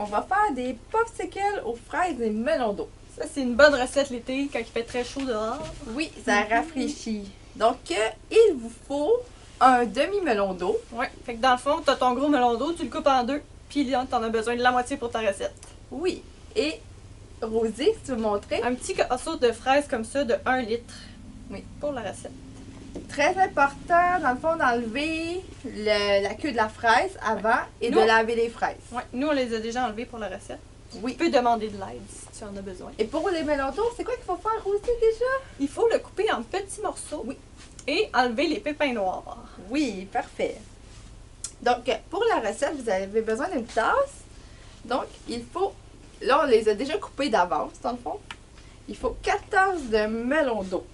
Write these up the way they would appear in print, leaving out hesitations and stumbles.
on va faire des popsicles aux fraises et melons d'eau. Ça, c'est une bonne recette l'été quand il fait très chaud dehors. Oui, ça rafraîchit. Donc, il vous faut un demi-melon d'eau. Ouais. Fait que dans le fond, t'as ton gros melon d'eau, tu le coupes en deux, puis là, t'en as besoin de la moitié pour ta recette. Oui. Et Rosie, si tu veux montrer. Un petit casseau de fraises comme ça de 1 litre. Oui. Pour la recette. Très important, dans le fond, d'enlever la queue de la fraise avant et Nous- de laver les fraises. Ouais. Nous, on les a déjà enlevés pour la recette. Oui. Tu peux demander de l'aide si tu en as besoin. Et pour les melons d'eau, c'est quoi qu'il faut faire, Rosie, déjà? Il faut le couper en petits morceaux. Oui. Et enlever les pépins noirs. Oui, parfait. Donc, pour la recette, vous avez besoin d'une tasse. Donc, il faut... Là, on les a déjà coupés d'avance, dans le fond. Il faut 4 tasses de melon d'eau.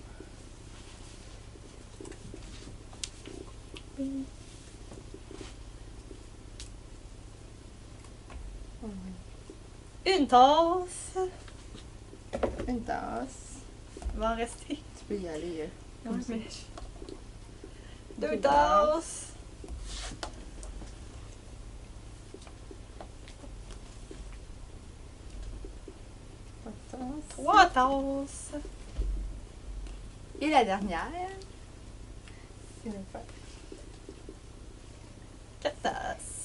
Une tasse. Une tasse. Il va en rester. Tu peux y aller. Ouais, mais... Deux Deux tasses. Trois tasses. Et la dernière, c'est 4 tasses.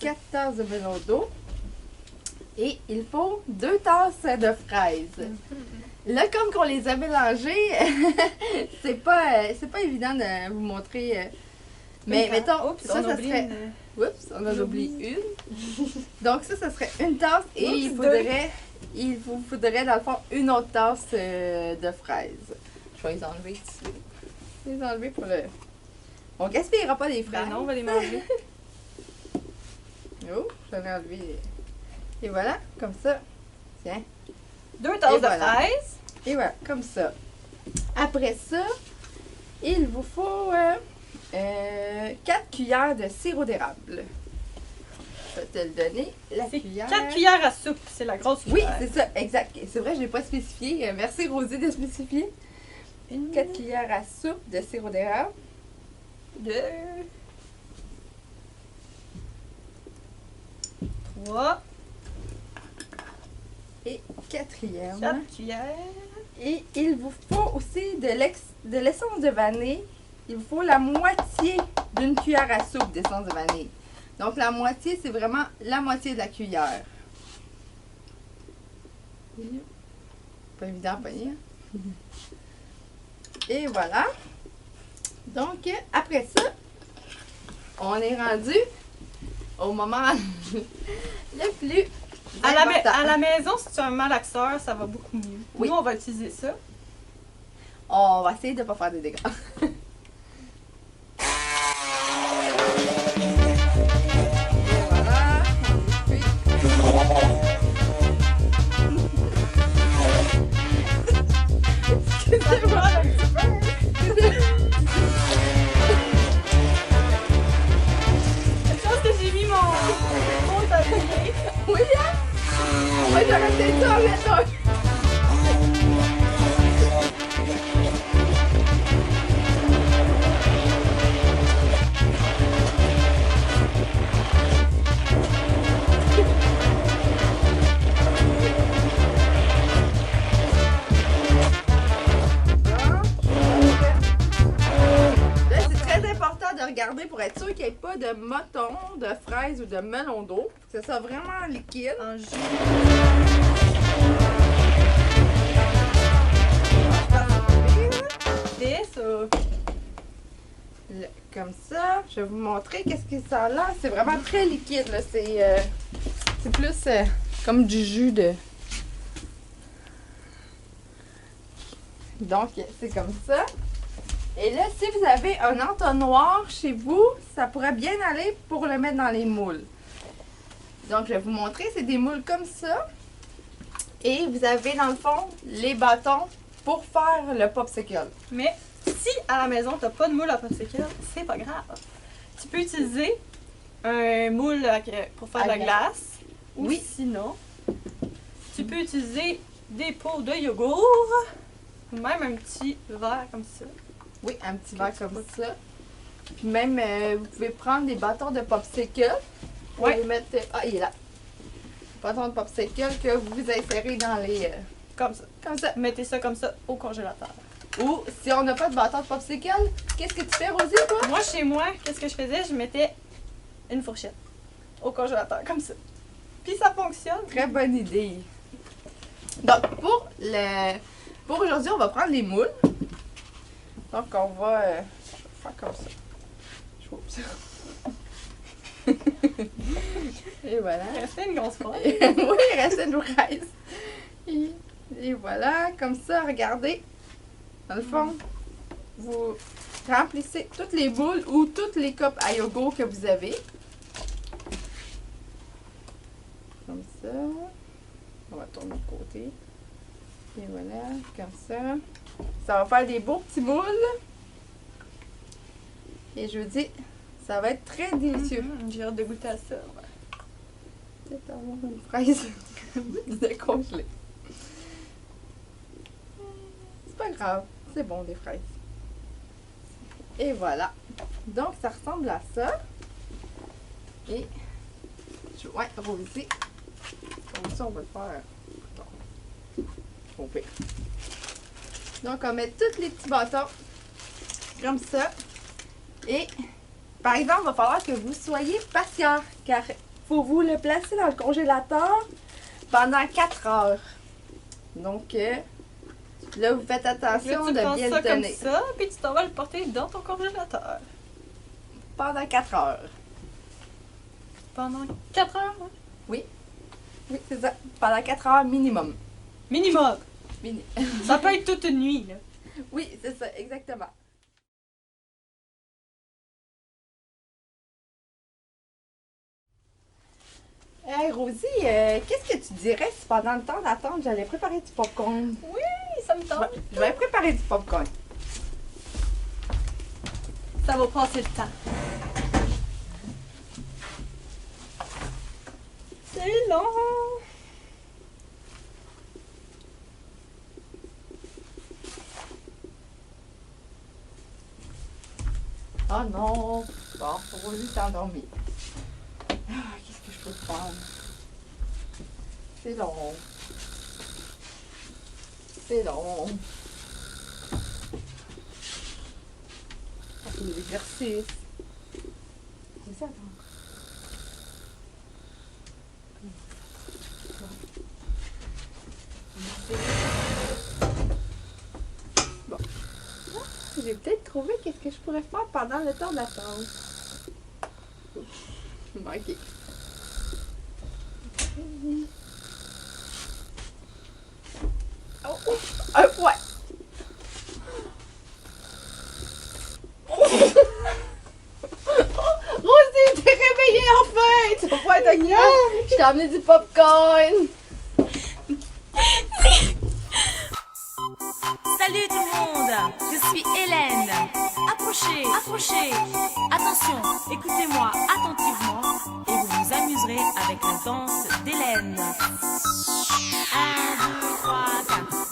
4 tasses de melon d'eau. Et il faut 2 tasses de fraises. Là, comme qu'on les a mélangées, c'est pas évident de vous montrer. Mais mettons, Oups, ça, on ça oublie serait. une- Oups, on en J'ai oublie oublié. une. Donc ça serait une tasse et Oups, il vous faudrait dans le fond une autre tasse de fraises. Je vais les enlever ici. Je vais les enlever pour le... On gaspillera pas les fraises. Ben non, on va les manger. Oh, j'en ai enlevé. Et voilà, comme ça. Tiens. 2 tasses Et de voilà. fraises. Et voilà, comme ça. Après ça, il vous faut 4 cuillères de sirop d'érable. Je vais te le donner. La C'est cuillère. 4 cuillères à soupe, c'est la grosse Oui, cuillère. c'est ça, exact. C'est vrai, je n'ai pas spécifié. Merci Rosie de spécifier. 4 cuillères à soupe de sirop d'érable. 2, 3, Et quatrième. 4 cuillères. Et il vous faut aussi de l'essence de vanille. Il vous faut la moitié d'une cuillère à soupe d'essence de vanille. Donc la moitié, c'est vraiment la moitié de la cuillère. Pas évident à pogner. Et voilà. Donc après ça, on est rendu au moment le plus important. À la maison, si tu as un malaxeur, ça va beaucoup mieux. Oui. Nous, on va utiliser ça. On va essayer de ne pas faire de dégâts. Voilà. Puis- Excusez-moi un petit peu. Je pense que j'ai mis mon tablier. Oui, hein? Moi, j'aurais peut-être dû en mettre un. Là, c'est très important de regarder pour être sûr qu'il n'y ait pas de mouton, de fraises ou de melon d'eau. Que ça soit vraiment liquide. En jus. C'est ça. Comme ça, je vais vous montrer qu'est-ce que ça a là. C'est vraiment très liquide. Là. C'est plus comme du jus de... Donc, c'est comme ça. Et là, si vous avez un entonnoir chez vous, ça pourrait bien aller pour le mettre dans les moules. Donc, je vais vous montrer. C'est des moules comme ça. Et vous avez, dans le fond, les bâtons pour faire le popsicle. Mais si à la maison, tu n'as pas de moule à popsicle, c'est pas grave. Tu peux utiliser un moule pour faire de la glace. Ou Oui. sinon, tu peux utiliser des pots de yogourt. Ou même un petit verre comme ça. Oui, un petit verre comme ça. Puis même, vous pouvez prendre des bâtons de popsicle. Pour Ouais. les mettre... Ah, il est là. Vous bâton de popsicle que vous insérez dans les... Comme ça. comme ça. Mettez ça comme ça au congélateur. Ou si on n'a pas de bâton de popsicle, qu'est-ce que tu fais, Rosie, toi? Moi, chez moi, qu'est-ce que je faisais? Je mettais une fourchette au congélateur, comme ça. Puis ça fonctionne. Très bonne idée. Donc, pour aujourd'hui, on va prendre les moules. Donc, on va faire comme ça. Oups. Et voilà. Il restait une grosse fois. Oui, il reste une fraise. Et voilà, comme ça, regardez. Dans le fond, vous remplissez toutes les boules ou toutes les copes à yogourt que vous avez. Comme ça. On va tourner de côté. Et voilà, comme ça. Ça va faire des beaux petits moules. Et je vous dis, ça va être très délicieux. J'ai hâte de goûter à ça. Peut-être avoir une fraise décongelée. C'est pas grave, c'est bon des fraises. Et voilà. Donc ça ressemble à ça. Et ouais, Rosie. Comme ça on va le faire. Au pire. Donc on met tous les petits bâtons comme ça. Et par exemple, il va falloir que vous soyez patient car il faut vous le placer dans le congélateur pendant 4 heures. Donc là, vous faites attention de bien le tenir. Comme ça, puis tu t'en vas le porter dans ton congélateur. Pendant 4 heures. Pendant 4 heures? Hein? Oui. Oui, c'est ça. Pendant 4 heures minimum. Minimum. Ça peut être toute une nuit, là. Oui, c'est ça, exactement. Hey Rosie, qu'est-ce que tu dirais si pendant le temps d'attente, j'allais préparer du popcorn? Oui, ça me tente. Je vais préparer du popcorn. Ça va passer le temps. C'est long. Oh non! Bon, Rosie s'est endormie. Ah, qu'est-ce que je peux faire? C'est long. C'est long. C'est l'exercice. C'est ça, attends. Bon. J'ai peut-être trouvé qu'est-ce que je pourrais faire pendant le temps d'attente. Ok. Oh, ouais. Rosie, t'es réveillée enfin! Tu vas pas être agréable! Je t'ai amené du popcorn! Salut tout le monde, je suis Hélène. Approchez, approchez. Attention, écoutez-moi attentivement et vous vous amuserez avec la danse d'Hélène. 1, 2, 3, 4.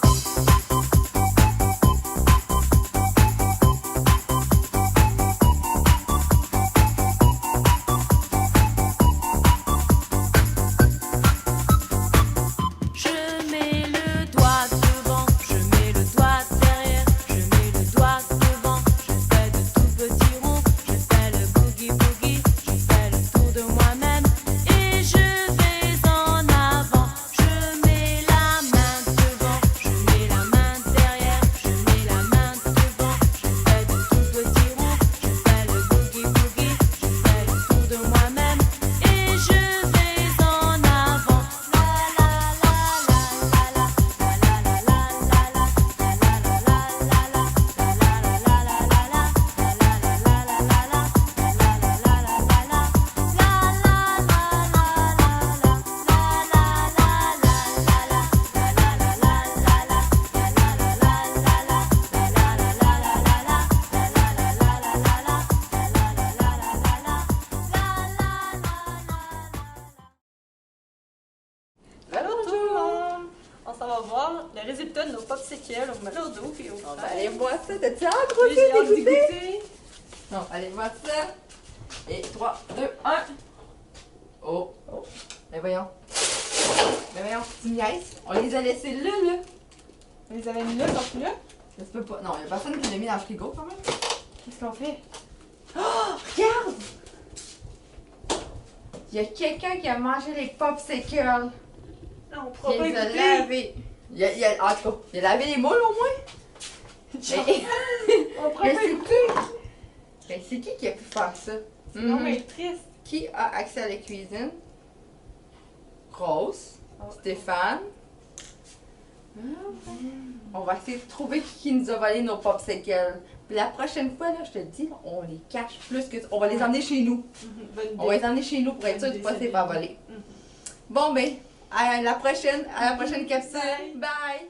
Le résultat de nos popsicles au melon d'eau et au On va fraises. aller voir ça. T'as-tu hâte, Rosie, J'ai hâte d'y d'écouter? goûter. Non, allez voir ça. Et 3, 2, 1. Oh. Mais voyons. Mais voyons, tu niaises. On les a laissés là, là. On les avait mis là, ils sont plus là. Ça se peut pas. Non, il y a personne qui l'a mis dans le frigo quand même. Qu'est-ce qu'on fait? Oh, regarde! Il y a quelqu'un qui a mangé les popsicles. Non, on pourra Il pas les a écouter. lavés. En tout cas, il a lavé les moules au moins. Mais, On pourra mais pas c'est écouter. mais c'est qui a pu faire ça? Non, Mhm. mais triste. Qui a accès à la cuisine? Rose, Oh. Stéphane. On va essayer de trouver qui nous a volé nos popsicles. Puis la prochaine fois, là, je te dis, là, on les cache plus que... On va les emmener chez nous. Bonne idée. On va les emmener chez nous pour être sûr de ne pas se Bonne idée, faire voler. Bon, ben, à la prochaine capsule. Bye. Bye.